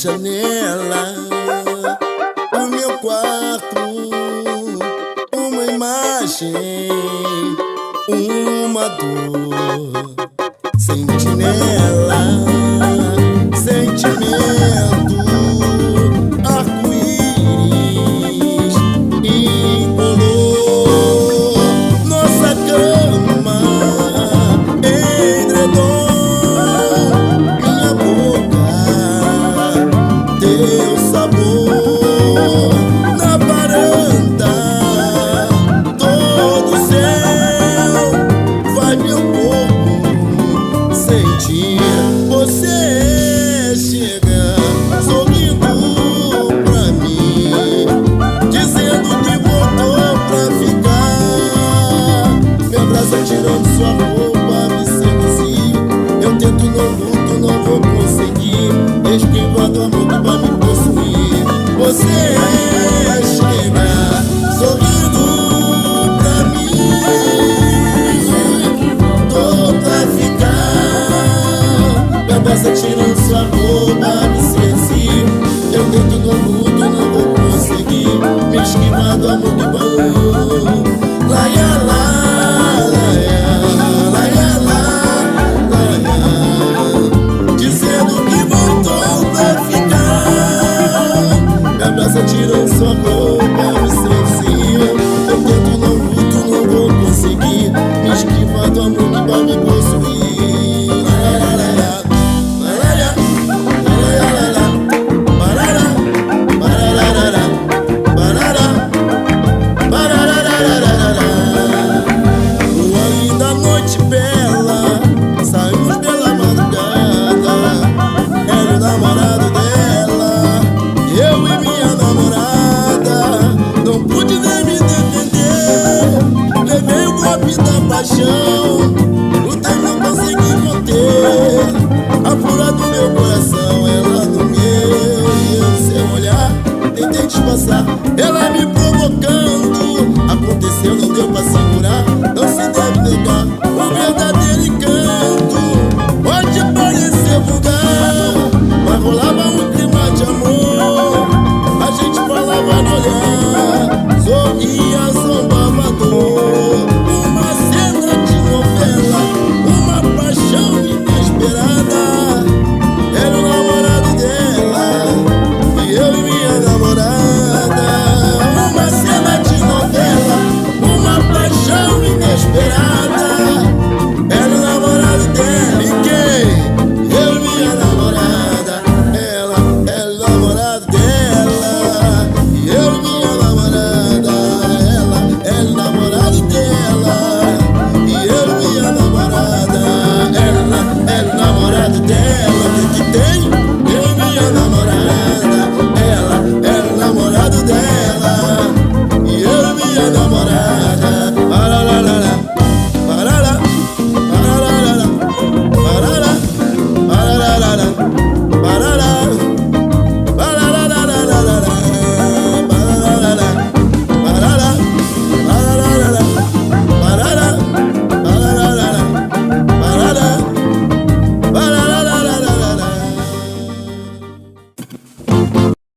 janela do meu quarto uma imagem, uma dor. Sentinela, sentimento, arco-íris incolor. Nossa cama, edredom, minha boca, teu sabor. Na varanda, todo o céu vai meu corpo sentir. Você chega sorrindo pra mim, dizendo que voltou pra ficar. Me abraça tirando sua roupa, me seduzir. Eu tento, não luto, não vou conseguir, esquivando amor que vai me possuir. Você chega sorrindo pra mim, voltou pra ficar. Me abraça tirando sua roupa, me seduzir. Eu tento, não luto, não vou conseguir, me esquivando amor que vai. Laia, lá, laia, laia, lá, laia, dizendo que voltou pra ficar. Me abraça tirando sua roupa, me seduzir. Eu tento, não luto, não vou conseguir, me esquivando amor que vai me possuir. Laia, laia, laia, laia, laia, barara, bararara, barara, barararararara. Lua linda, noite bela, saímos pela madrugada. Era o namorado dela, eu e minha namorada. Não pude nem me defender, levei o golpe da paixão. Lutei, não consegui conter a fúria do meu coração. Ela no meu, e eu no seu olhar tentei disfarçar, ela me provocando. Aconteceu, não deu pra segurar, não se deve negar. O